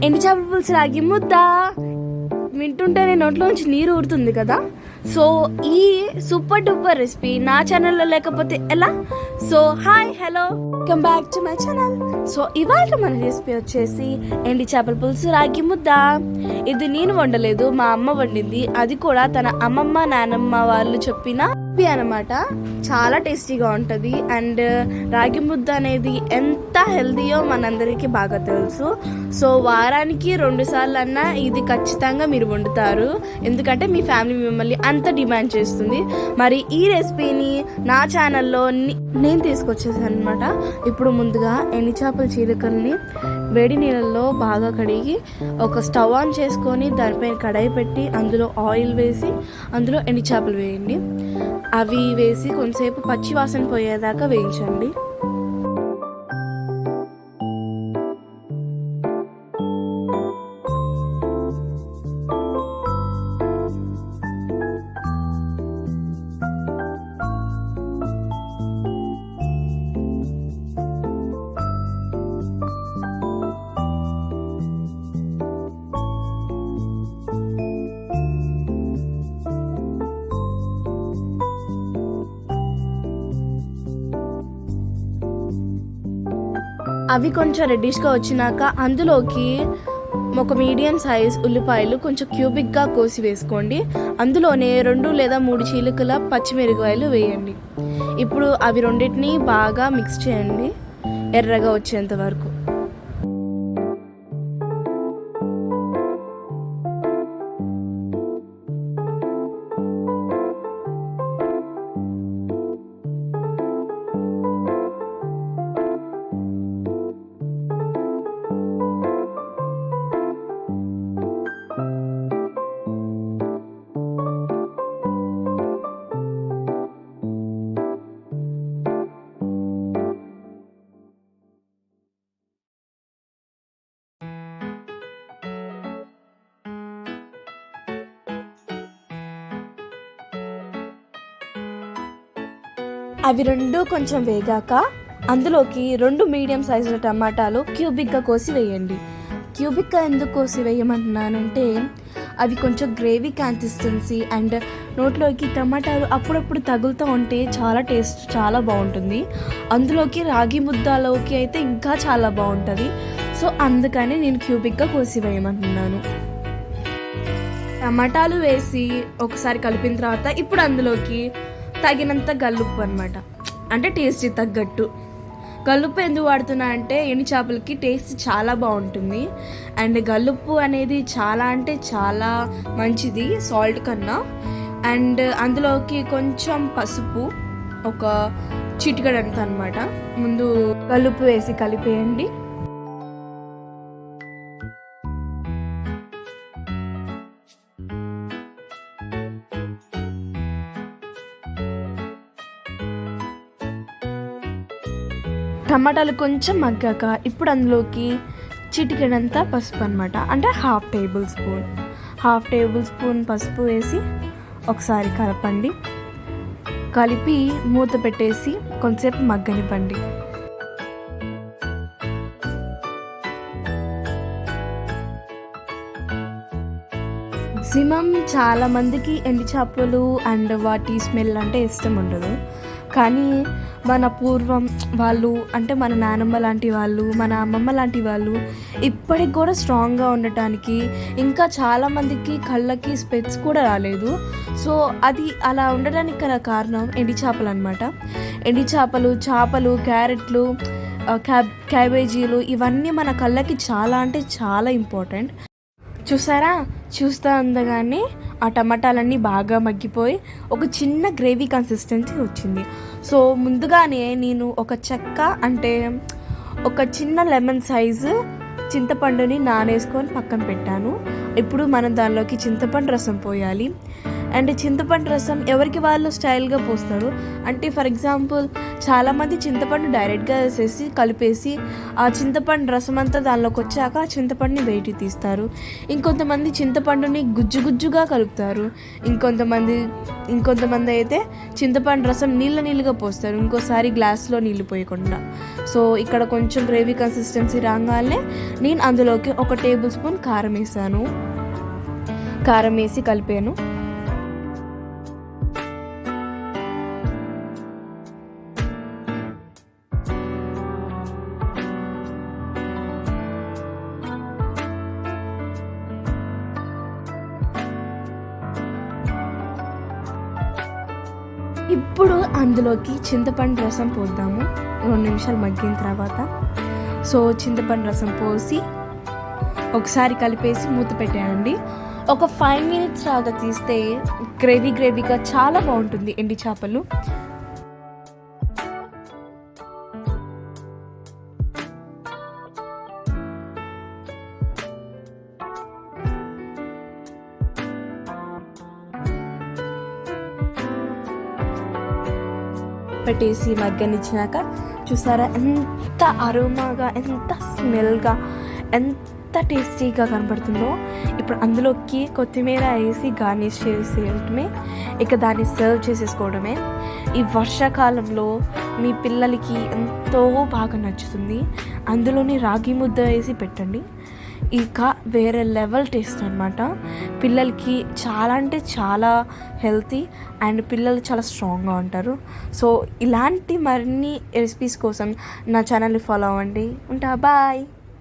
ఎండి చేపల పులుసు రాగి ముద్ద వింటుంటేనే నోట్లోంచి నీరు ఊరుతుంది కదా. సో ఈ సూపర్ డూపర్ రెసిపీ నా ఛానల్లో లేకపోతే ఎలా? So hi hello, welcome back to my channel. So ఇవాళ మన రెసిపీ వచ్చేసి ఎండి చేపల పులుసు రాగి ముద్ద. ఇది నేను వండలేదు, మా అమ్మ వండింది. అది కూడా తన అమ్మమ్మ నానమ్మ వాళ్ళు చెప్పిన రెసిపీ అనమాట. చాలా టేస్టీగా ఉంటుంది. అండ్ రాగి ముద్ద అనేది ఎంత హెల్తీయో మనందరికీ బాగా తెలుసు. సో వారానికి 2 సార్లు అన్నా ఇది ఖచ్చితంగా మీరు వండుతారు, ఎందుకంటే మీ ఫ్యామిలీ మిమ్మల్ని అంత డిమాండ్ చేస్తుంది. మరి ఈ రెసిపీని నా ఛానల్లో నేను తీసుకొచ్చేసాను అనమాట. ఇప్పుడు ముందుగా ఎండి చేపల చీలికల్ని వేడి నీళ్ళల్లో బాగా కడిగి ఒక స్టవ్ ఆన్ చేసుకొని దానిపైన కడాయి పెట్టి అందులో ఆయిల్ వేసి అందులో ఎండి చేపలు వేయండి. అవి వేసి కొంతసేపు పచ్చి వాసన పోయేదాకా వేయించండి. అవి కొంచెం రెడ్డిష్గా వచ్చినాక అందులోకి ఒక మీడియం సైజ్ ఉల్లిపాయలు కొంచెం క్యూబిక్గా కోసి వేసుకోండి. అందులోనే 2 లేదా 3 చీలికల పచ్చిమిరపకాయలు వేయండి. ఇప్పుడు అవి రెండింటిని బాగా మిక్స్ చేయండి ఎర్రగా వచ్చేంత వరకు. అవి 2 కొంచెం వేగాక అందులోకి 2 మీడియం సైజుల టమాటాలు క్యూబిక్గా కోసి వేయండి. క్యూబిక్గా ఎందుకు కోసి వేయమంటున్నానంటే అవి కొంచెం గ్రేవీ కన్సిస్టెన్సీ అండ్ నోట్లోకి టమాటాలు అప్పుడప్పుడు తగులుతూ ఉంటే చాలా టేస్ట్ చాలా బాగుంటుంది. అందులోకి రాగి ముద్దలోకి అయితే ఇంకా చాలా బాగుంటుంది. సో అందుకని నేను క్యూబిక్గా కోసి వేయమంటున్నాను. టమాటాలు వేసి ఒకసారి కలిపిన తర్వాత ఇప్పుడు అందులోకి తగినంత గల్లుప్పు అనమాట, అంటే టేస్ట్ తగ్గట్టు. గల్లుప్పు ఎందుకు వాడుతున్నా అంటే ఎండి చేపలకి టేస్ట్ చాలా బాగుంటుంది. అండ్ గల్లుప్పు అనేది చాలా అంటే చాలా మంచిది సాల్ట్ కన్నా. అండ్ అందులోకి కొంచెం పసుపు, ఒక చిటికెడంత అనమాట. ముందు గల్లుప్పు వేసి కలిపేయండి. టమాటాలు కొంచెం మగ్గాక ఇప్పుడు అందులోకి చిటికెడంతా పసుపు అనమాట, అంటే హాఫ్ టేబుల్ స్పూన్ పసుపు వేసి ఒకసారి కలపండి. కలిపి మూత పెట్టేసి కొంచెంసేపు మగ్గనివ్వండి. మ్యాక్సిమం చాలా మందికి ఎండి చేపలు అండ్ వాటి స్మెల్ అంటే ఇష్టం ఉండదు. కానీ మన పూర్వం వాళ్ళు, అంటే మన నానమ్మ లాంటి వాళ్ళు, మన అమ్మమ్మ లాంటి వాళ్ళు ఇప్పటికి కూడా స్ట్రాంగ్గా ఉండటానికి, ఇంకా చాలామందికి కళ్ళకి స్పెట్స్ కూడా రాలేదు. సో అది అలా ఉండడానికి గల కారణం ఎండి చేపలు అనమాట. ఎండి చేపలు, క్యారెట్లు, క్యాబేజీలు ఇవన్నీ మన కళ్ళకి చాలా అంటే చాలా ఇంపార్టెంట్. చూస్తా ఉండగానే ఆ టమాటాలన్నీ బాగా మగ్గిపోయి ఒక చిన్న గ్రేవీ కన్సిస్టెన్సీ వచ్చింది. సో ముందుగానే నేను ఒక చెక్క, అంటే ఒక చిన్న లెమన్ సైజు చింతపండుని నానేసుకొని పక్కన పెట్టాను. ఇప్పుడు మనం దానిలోకి చింతపండు రసం పోయాలి. అండ్ చింతపండు రసం ఎవరికి వాళ్ళు స్టైల్గా పోస్తారు. అంటే ఫర్ ఎగ్జాంపుల్ చాలామంది చింతపండు డైరెక్ట్గా వేసేసి కలిపేసి ఆ చింతపండు రసం అంతా దానిలోకి వచ్చాక ఆ చింతపండుని బయటికి తీస్తారు. ఇంకొంతమంది చింతపండుని గుజ్జుగా కలుపుతారు. ఇంకొంతమంది అయితే చింతపండు రసం నీళ్ళగా పోస్తారు, ఇంకోసారి గ్లాస్లో నీళ్ళు పోయకుండా. సో ఇక్కడ కొంచెం గ్రేవీ కన్సిస్టెన్సీ రాగానే నేను అందులోకి 1 టేబుల్ స్పూన్ కారం వేసాను. కారం వేసి కలిపాను. ఇప్పుడు అందులోకి చింతపండు రసం పోద్దాము. 2 నిమిషాలు మగ్గిన తర్వాత సో చింతపండు రసం పోసి ఒకసారి కలిపేసి మూత పెట్టేయండి. ఒక 5 మినిట్స్ రాగా తీస్తే గ్రేవీగా చాలా బాగుంటుంది ఎండి చేపలు. పెట్టేసి మగ్గనిచ్చినాక చూసారా ఎంత అరోమాగా, ఎంత స్మెల్గా, ఎంత టేస్టీగా కనపడుతుందో. ఇప్పుడు అందులోకి కొత్తిమీర వేసి గార్నిష్ చేసేయడమే, ఇక దాన్ని సర్వ్ చేసేసుకోవడమే. ఈ వర్షాకాలంలో మీ పిల్లలకి ఎంతో బాగా నచ్చుతుంది. అందులోని రాగి ముద్ద వేసి పెట్టండి, ఇక వేరే లెవెల్ టేస్ట్ అనమాట. పిల్లలకి చాలా అంటే చాలా హెల్తీ అండ్ పిల్లలు చాలా స్ట్రాంగ్గా ఉంటారు. సో ఇలాంటి మరిన్ని రెసిపీస్ కోసం నా ఛానల్ని ఫాలో అవ్వండి. ఉంటా, బాయ్.